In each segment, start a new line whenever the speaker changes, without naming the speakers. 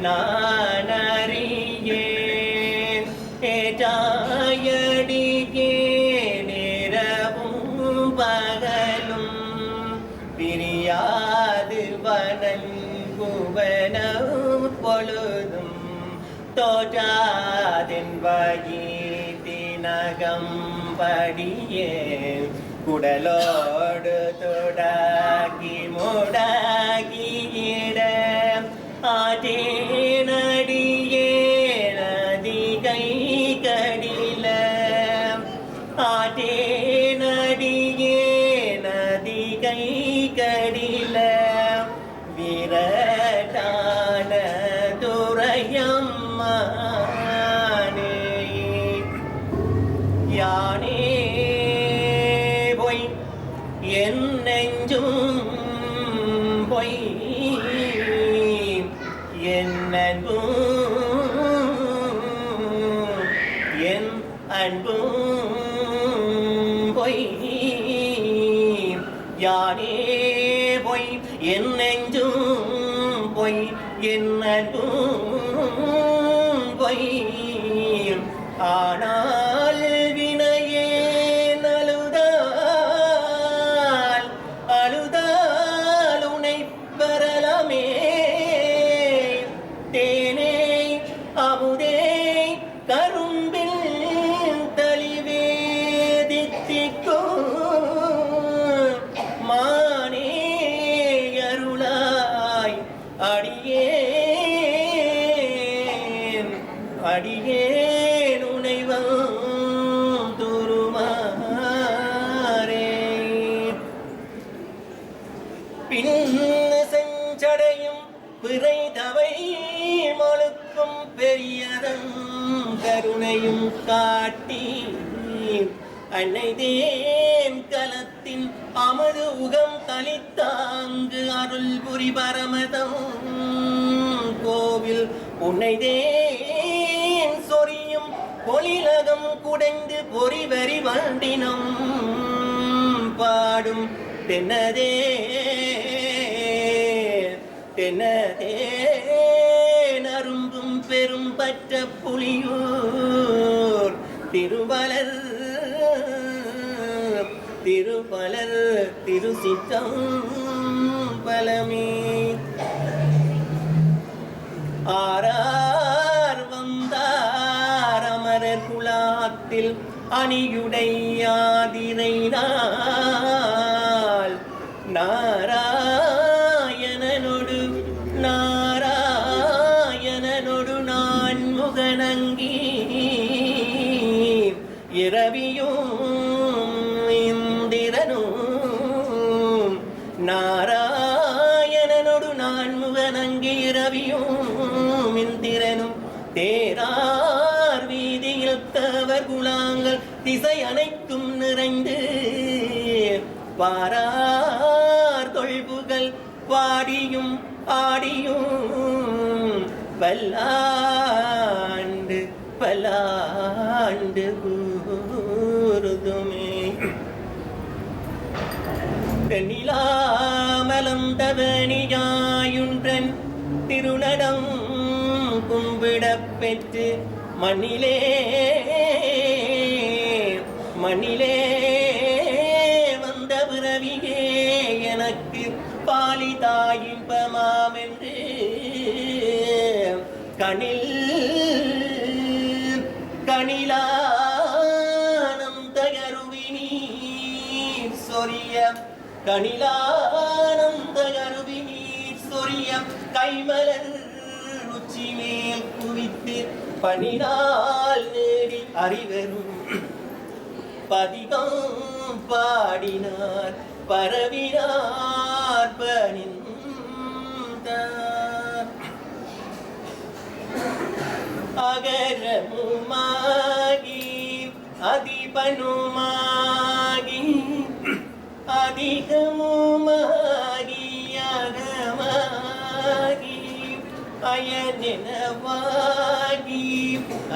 நான் அறியேன் ஏற்றாயடிக்கே நேரமும் பகலும் பிரியாது வணங்குவனும் பொழுதும் தோற்றாதென் வயிற்றினகம் படியே குடலோடு தொடாக்கி முடாகியிட ஆற்றேனடியே நதி கை கடில ஆற்றேனடியே நதி கை கடில விரட்டான துறையம்மானே யானே பொய் என் நெஞ்சும் பொய் என் அன்பும் பொய் யானே பொய் என் நெஞ்சும் பொய் என் அன்பும் பொய் ஆனால் வினையே அழுதால் உனை பெறலாமே தேனே அமுதே கரும்பில் தளிவேதித்திக்கோ மானே அருளாய் அடியேன் உனைவம் துருமாறே பின் செஞ்சடையும் பிறை தவை மழுக்கும் பெரியதன் கருணையும் காட்டி அன்னைதேன் கலத்தின் அமது உகம் தளித்தாங்கு அருள் புரி பரமதம் கோவில் உன்னைதேன் சொரியும் பொலிலகம் குடைந்து பொறிவரி வண்டினம் பாடும் தென்னதே நரும்பும் பெரும் பற்ற புலியூர் திருவலர் திருசித்தம் பலமே ஆரார் வந்தார் அமரர் குலாத்தில் அணியுடையாதிரை நாள் நாராயணனொடு நான் முகநங்கி இரவியும் இந்திரனும் நாராயணனொடு நான் முகநங்கி இரவியும் இந்திரனும் தேரார் வீதியில் தவர் குலாங்கள் திசை அனைத்தும் நிறைந்து பாரார் தொல்புகள் பாடியும் ஆடியும் பல்லாண்டு கூறுதுமே நிலாமலம் தவணியாயுன்றன் திருநடம் கும்பிடப் பெற்று மண்ணிலே வந்த பிறவியே எனக்கு பாலி தாயின்பமாமென்று கணிலானம் தகருவினீர் சொரிய கைமலர் உச்சி மேல் குவித்து பணினால் நேடி அறிவரும் பதிகம் பாடினார் பரவினார் பணிந்தார் அகரமுமாகி அதிபனுமாகி அதிகமுமாகி அகமாகி அயனெனவாகி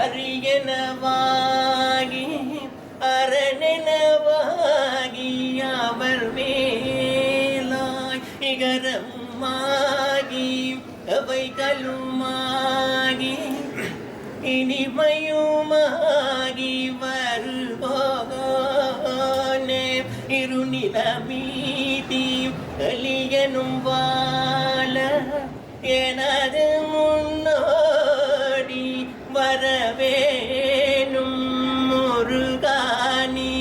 அரியனவாகி அரணெனவாகி அவர் வேலாய் இகரமாகி அவைகளுமாகி இனிமையுமாகி வருவோனே இருநிலமீதி கலியனும் வாழ எனது முன்னோடி வரவேணும் முருகானி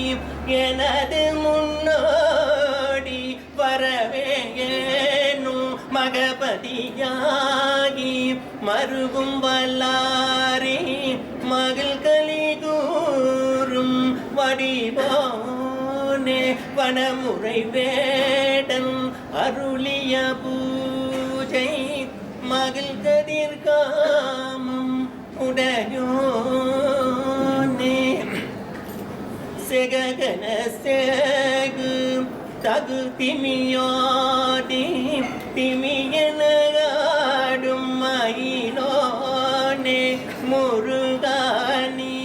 எனது முன்னோடி வரவேணும் மகபதியாகி மருகும் வல்லாரே மகள் கலிகூரும் வடிவோனே வனமுறை வேடன் அருளிய பூஜை மகள் கதிர்காமம் உடையோனே செககன சேகு தகு திமியோதி திமியனகாடும் மயிலோனே முருகானி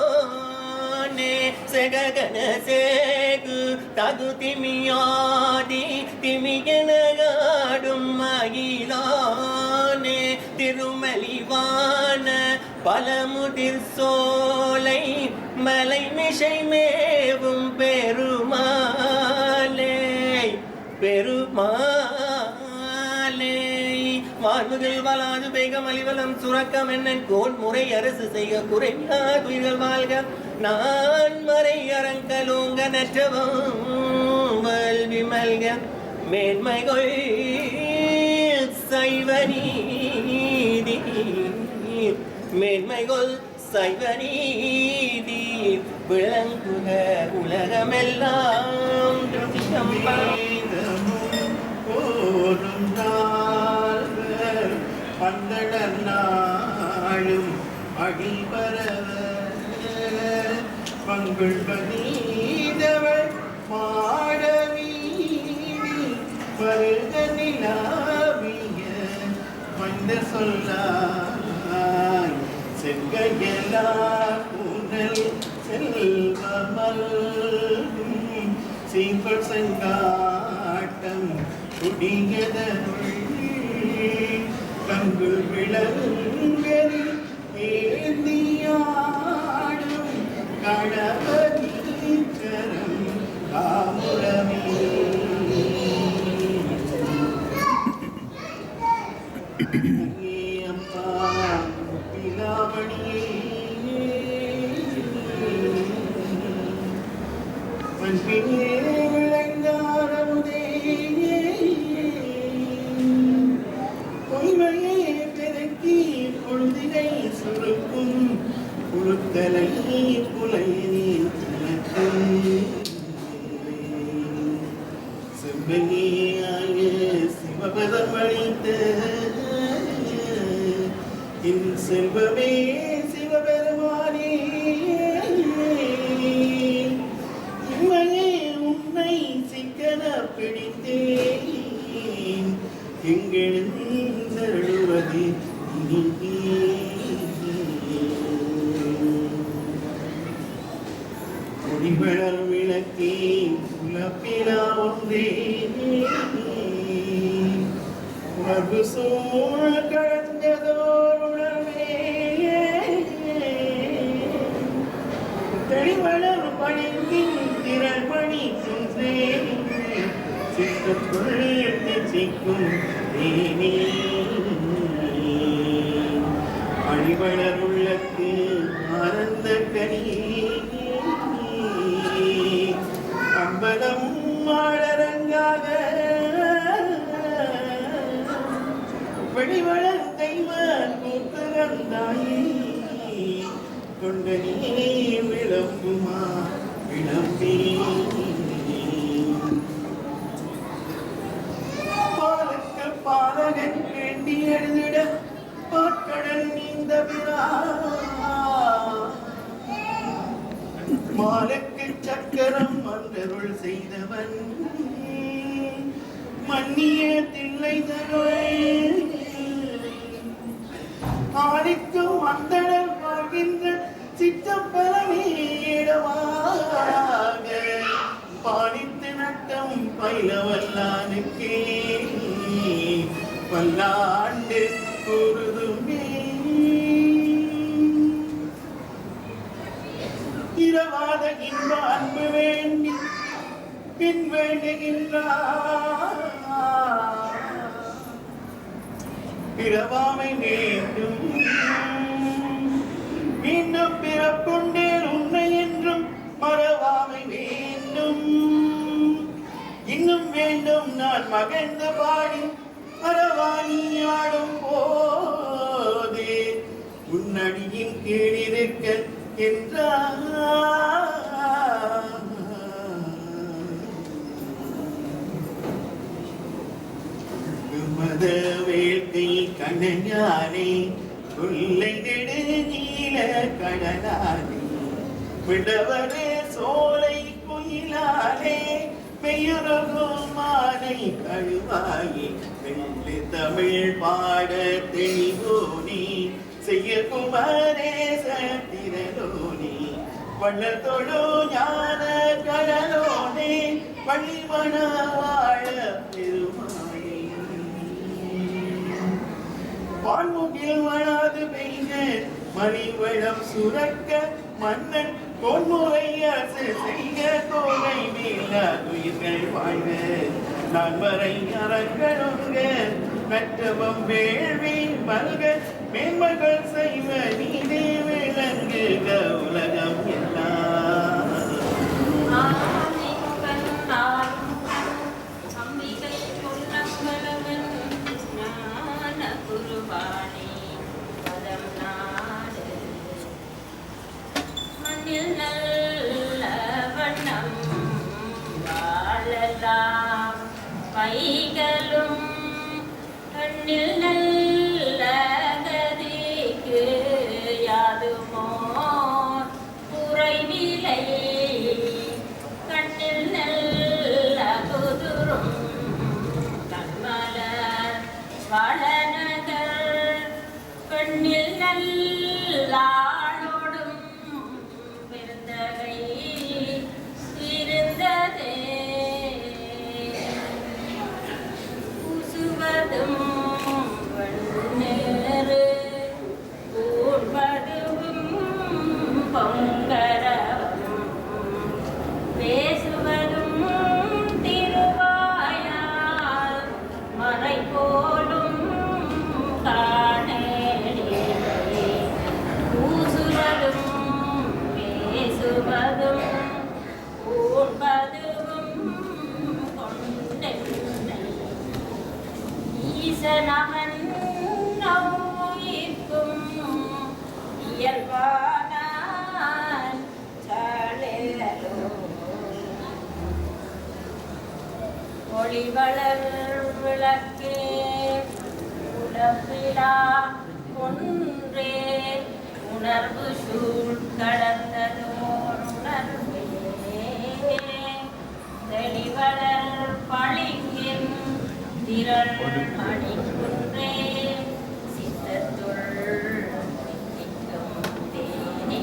மயிலோனே செககன சேகு தகு திமியோதி திமியனகாடும் மயிலோனே திருமலிவான பலமுதிர் சோலை மலை மிசை மேவும் பெருமாளே பெருமாளே வாழ்வுகள் வளாது வேகம் அலிவலம் சுரக்கம் என்னன் கோன் முறை அரசு செய்ய குறையாதுயிர்கள் வாழ்க நான் மறை அரங்கலோங்க நற்றவம் வல்வி மல்க மேன்மைகள் சைவ நீதி மேன்மைகள் சைவ நீதி விளங்குக உலகமெல்லாம்
போரும் பந்தடர் நாளும் அடிபரவ பங்குள்பதீதவள் மாடவீதி வருக நிலாவிய வந்த சொல்லாய் செங்கையலா புனல் செல்வமல் சீங்கொள் செங்காட்டம் குடியதனுள் கங்குள் விளங்கல் ஏந்தியாடும் கடவீச்சரம் காமுரமே அப்பா பிலாவணியே பண்பினே விளைந்தாரமுதே பொய்மையே பெருக்கி பொழுதினை சுருக்கும் புழுத்தலை புலையினே செவ்வையாய சிவபதம் அளித்த என் செல்வமே சிவபெருமானே உண்மையே உன்னை சிக்கன பிடித்தேன் எங்கெழுந்தருளுவது ஒளிவளர் விளக்கே உலப்பிலா ஒன்றே உணர்வு சூழ கடந்ததோருடனே தெளிவளர் பணிக்கின் திரள் பணிக்கும் சேரி சித்தத்துள் சிக்கும் தேனே அழிவளர் உள்ளத்து ஆனந்த கனியே அம்பலம் மாடரங்காக வெளிவளர் தெய்வ கூத்துகந்தாயே கொண்ட நீ விளம்புமா விளம்பே பாலுக்கு பாலகன் வேண்டி எழுதிட பாற்கடல் நீந்த விழா மாலுக்கு சக்கரம் மன்றருள் செய்தவன் மன்னிய தில்லை தருள் ஆடிக்கும் அந்தனர் வாழ்கின்ற சிற்றம்பலமேடமாக பாடித்து நட்டம் பயிலவல்லானுக்கே பல்லாண்டு கூறுதுமே இரவாத இன்ப அன்பு வேண்டி பின் வேண்டுகின்றார் பிறவாமை வேண்டும் மீண்டும் பிறப்புண்டேன் உன்னை என்றும் மறவாமை வேண்டும் இன்னும் வேண்டும் நான் மகிழ்ந்து பாடி மறவாணி ஆடும் போதே உன்னடியின் கீழிருக்க என்றார் மத வேட்கை கண்ணையானே கொல்லை நெடு நீல கடலானே விடவரே சோலை குயிலானே பெயரகும் மாலை கழுவாயே வெள்ளி தமிழ் பாட தெளிவோனே செய்ய குமரேச திரளோனே வண்ணத்தொழு ஞான கடலோனே வழிமண வாழ பெருமாயே வான்முகில் வளாது பெய்த மணிவளம் சுரக்க மன்னன் பொன்முறை அரசு செய்ய தோகை மேலாதுயிர்கள் வாழ்க நான் வரை அரங்கனுங்க நற்றவம் வேள்வி மல்க மேன்மகள் செய்வ நீதே விளங்குக உலகம் எல்லாம்
வைகளும் கண்ணில் நல்ல கதிக்கு யாதுமோ குறைவிலை கண்ணில் நல்ல குதுரும் கண்மலர் வளநகர் பெண்ணில் நல்லாளோடும் பெருந்தகை இருந்ததே வெண்ணேறு ஊர்வதுவும் பொங்கரவும் பேசுவதும் திருவாயால் மறை போலும் காணேடி பூசுவதும் பேசுவதும் ஊர்வதுவும் ஈசனவன் நோயிக்கும் இயல்பானான் சாளேலோ ஒளிவளர் விளக்கே உலப்பிலா ஒன்றே உணர்வு சூழ் கடந்ததோர் உணர்வே தெளிவளர் பளிங்கின் திரள் மணிக்குன்றே சித்தத்துள் தித்திக்கும் தேனே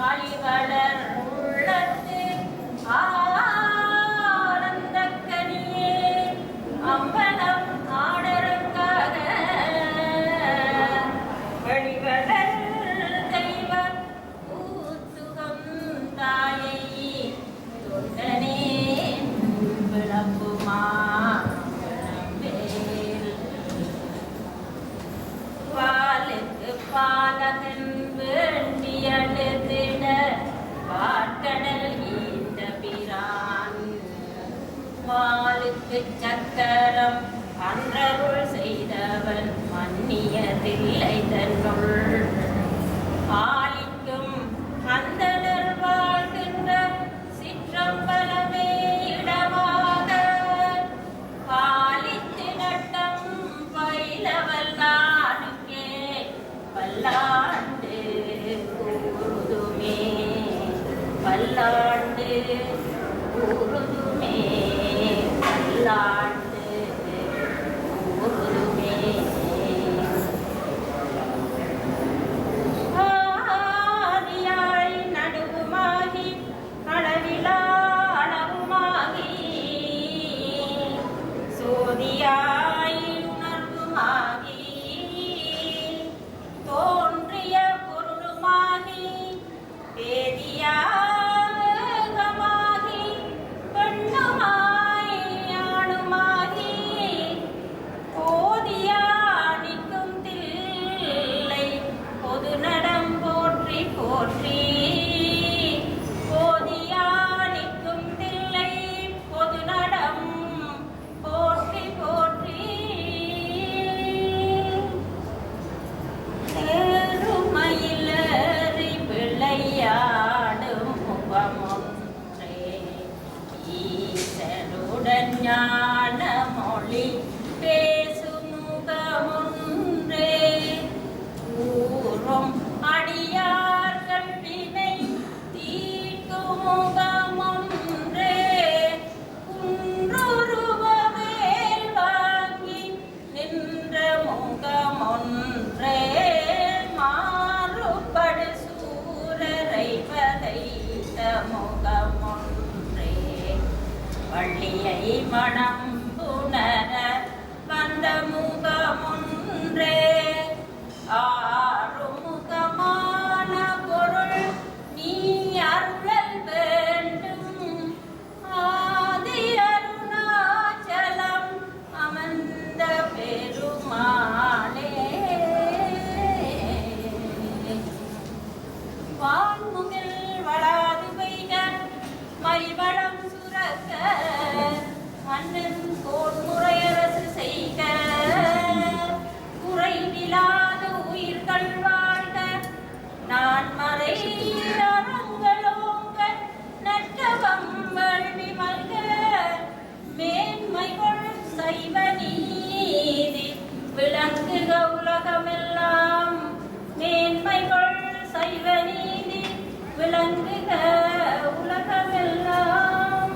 ஆழிவளர் உள்ளத்து ஆனந்தக் கனியே அம்பலம் ஆடரங்காக வழிவளர் தெய்வ ஊத்துகம் தாயை தொண்டனே விளம்புமா பாலுக்கு பாலகன் வேண்டியழுதிட பாற்கடல் ஈந்த பிரான் பாலுக்கு சக்கரம் அன்றருள் செய்தவன் மன்னியதில்லை தன்னுள் ஆலிக்கும் அந்தனர் வாழ்கின்ற சிற்றம்பலமே இடமாக பாலித்து நட்டம் பயிலவல் நானுக்கே பல்லாண்டு கூறுதுமே பல்லாண்டு கூறுதுமே பல்லாண்டு கூறுதுமே போதியாய் உணர்வுமாகி தோன்றிய பொருளுமாகி வேதியாகமாகி பெண்ணுமாய் ஆணுமாகி போதியா நிற்கும் தில்லை பொது நடம் போற்றி போற்றி போதியா நிற்கும் தில்லை பொது நடம் போற்றி போற்றி ஏறுமயிலேறி விளையாடும் முகமொன்றே ஈசனுடன் ஞான மொழி பேசும் முகமொன்றே ஊரும் அடியார் கல்வினை தீர்க்கும் முகமொன்றே குன்றுருவமேல் வாங்கி நின்ற முகமொன்றே மாறுபடு சூரரை வதைத்த முகமொன்றே வள்ளியை மனம் புணர வந்த முகமொன்றே ஆறுமுகமான பொருள் நீ அருளல் வேண்டும் ஆதி அருணாச்சலம் அமர்ந்த பெருமாளே வான்முகில் வளாது பெய்க மறிவளம் சுரக்க மன்னன் கோன்முறையரசு செய்க குறைவிலாத உயிர்கள் வாழ்க நான் மறை அறங்களோங்க நட்டவம் வல்வி மல்க மேன்மைகள் சைவ நீதி விளங்குக உலகமெல்லாம் மேன்மைகள் சைவ நீதி விளங்குக உலகமெல்லாம்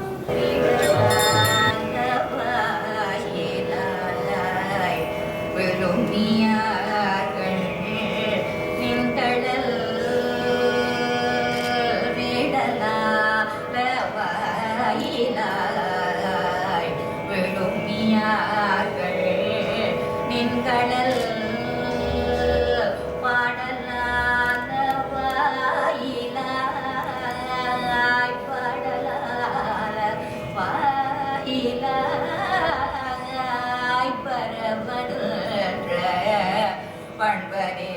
பண்பரே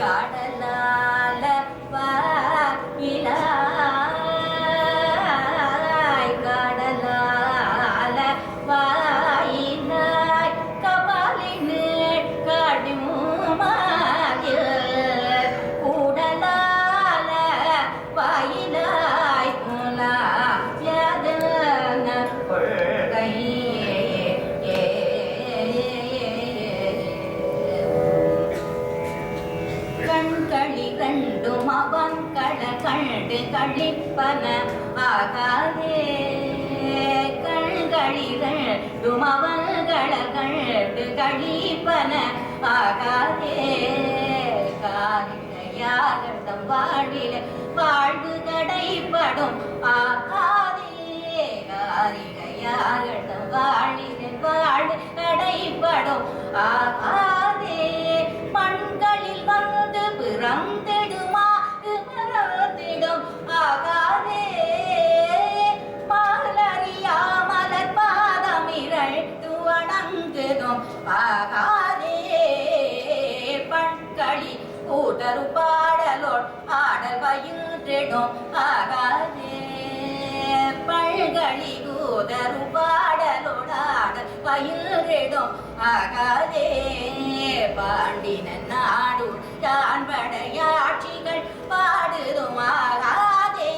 கடலால வாயிலாய் கடலால வாயிலாய் கபாலினேட் கடுமாயில் கூடலால வாயிலாய் குலா யதன கொள்கை கண்டும் அவங்கள கண்டு கழிப்பன ஆகாதே கண்களிரண்டும் அவங்கள கண்டு கழிப்பன ஆகாதே காரிகையார்தம் வாழில வாழ்வு தடைப்படும் ஆகாதே காரிகையார்தம் வாழில வாழ்வு தடைப்படும் ஆகாதே மண்களில் வந்து பிறந்திடுமாறு மறந்திடும் ஆகாதே மலரியா மலர் பாதமிரழ்த்து வணங்குதும் ஆகாதே பண்களி கூட்டரு பாடலோட் ஆடல் பயின்றிடும் ஆகாதே பல்களி கூதரு பாடலோட ஆடல் பயின்றிடும் ஆகாதே பாண்டின நாடு யான்படையாட்சிகள் பாடுதும் ஆகாதே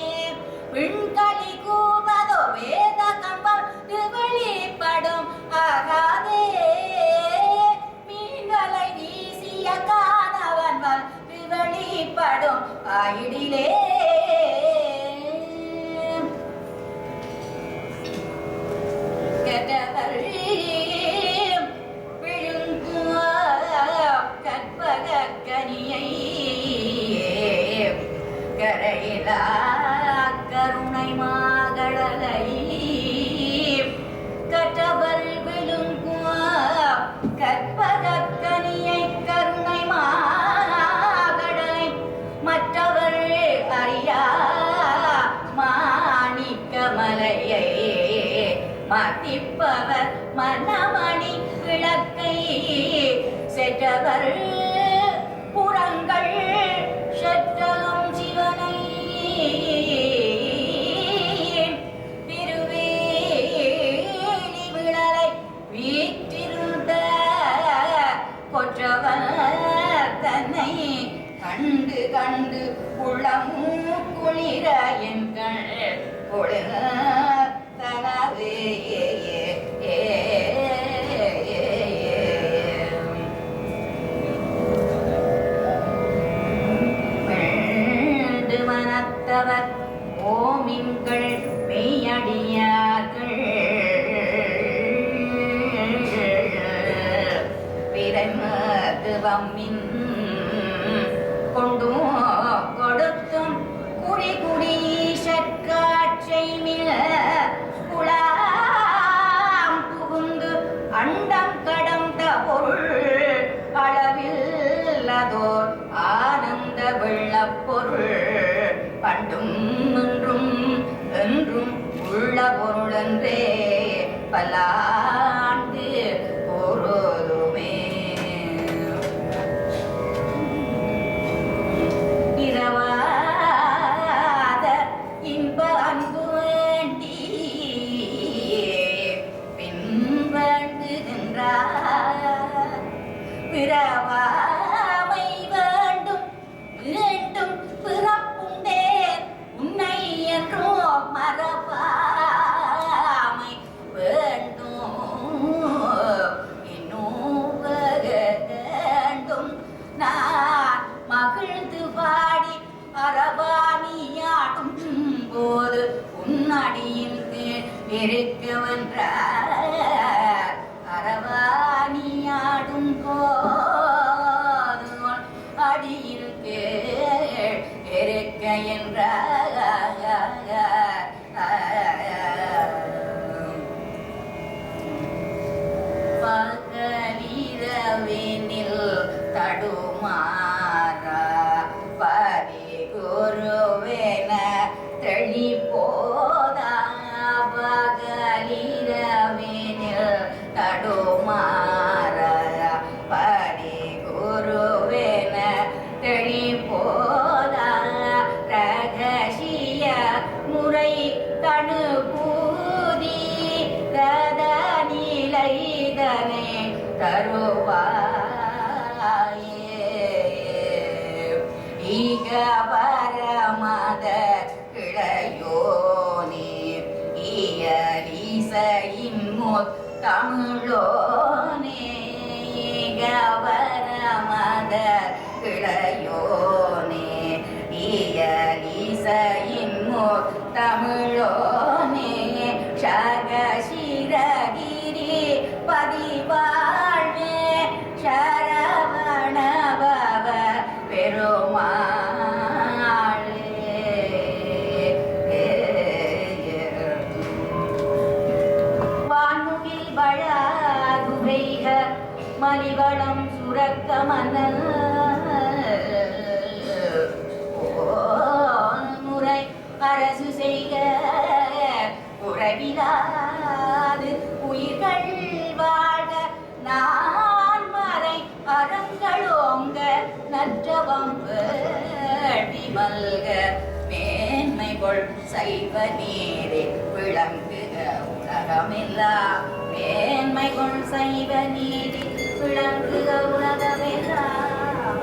விண்களி கூவதோ வேத கம்பம் வெளிப்படும் ஆகாதே மீன்களை வீசிய காணவன் வெளிப்படும் ஆயிடிலே கரையிலா கருணை மாதளலை மதிப்பவர் மனமணி விளக்கை செற்றவர் புறங்கள் சற்றலும் சிவனை திருவேணி விழலை வீற்றிருந்த கொற்றவர் தன்னை கண்டு கண்டு உளமும் குளிர என்கள் பொழுத தனவே மனத்தவர் ஓமின்கள் மெய்யடியார்கள் பிறமது வம்மின் கொண்டும் கொடுத்தும் குடி குடி சற்காட்சை மில குலாம் புகுந்து அண்டம் கடந்த பொருள் அளவில்லதோர் ஆனந்த வெள்ளப்பொருள் பண்டும் என்றும் என்றும் உள்ள பொருளென்றே பல்லாண்டு பொருளுமே இரவாத இன்ப அன்பு வேண்டி பின்வண்டுகின்றார் பிறவாமை வேண்டும் மீண்டும் பிறப்புண்டே உன்னை என்றோ மறவாமை வேண்டும் இன்னும் வேண்டும் நான் மகிழ்ந்து பாடி அரபாணியாடும் போது உன்னடியின் கீழ் இருக்க வென்றார் அரவாணியாடும் போது அடியில் கீழ் இருக்க என்றார் பகலிரவினில் தடுமாறா பரி குருவென தெளிப்போதா பகலிரவினில் தடுமாறா பரி குருவென தெளிப்போதா ரகசிய முறை தனுபூதி ரத நிலைதனை தருவாயே ஈக பரமத கிளையோனே ஈயலிசையின் தமிழோனே ஈக பரமத கிளையோனே ஈயலிசையின் தமிழோனே சகசிரகிரி பதிவாழ்வே சரவண பவ பெருமாளே வான்முகில் வளாதுரைக மலிவளம் சுரக்க மன்னல் முறை அரசு செய்க உறவிலாது உயிர்கள் வாழ்க நான் மறை அறங்களோங்க நற்றவம் வேள்வி மல்க மேன்மை கொள் சைவ நீரே விளங்குக உலகமெல்லாம் மேன்மை கொள் சைவ நீரே விளங்குக உலகமெல்லாம்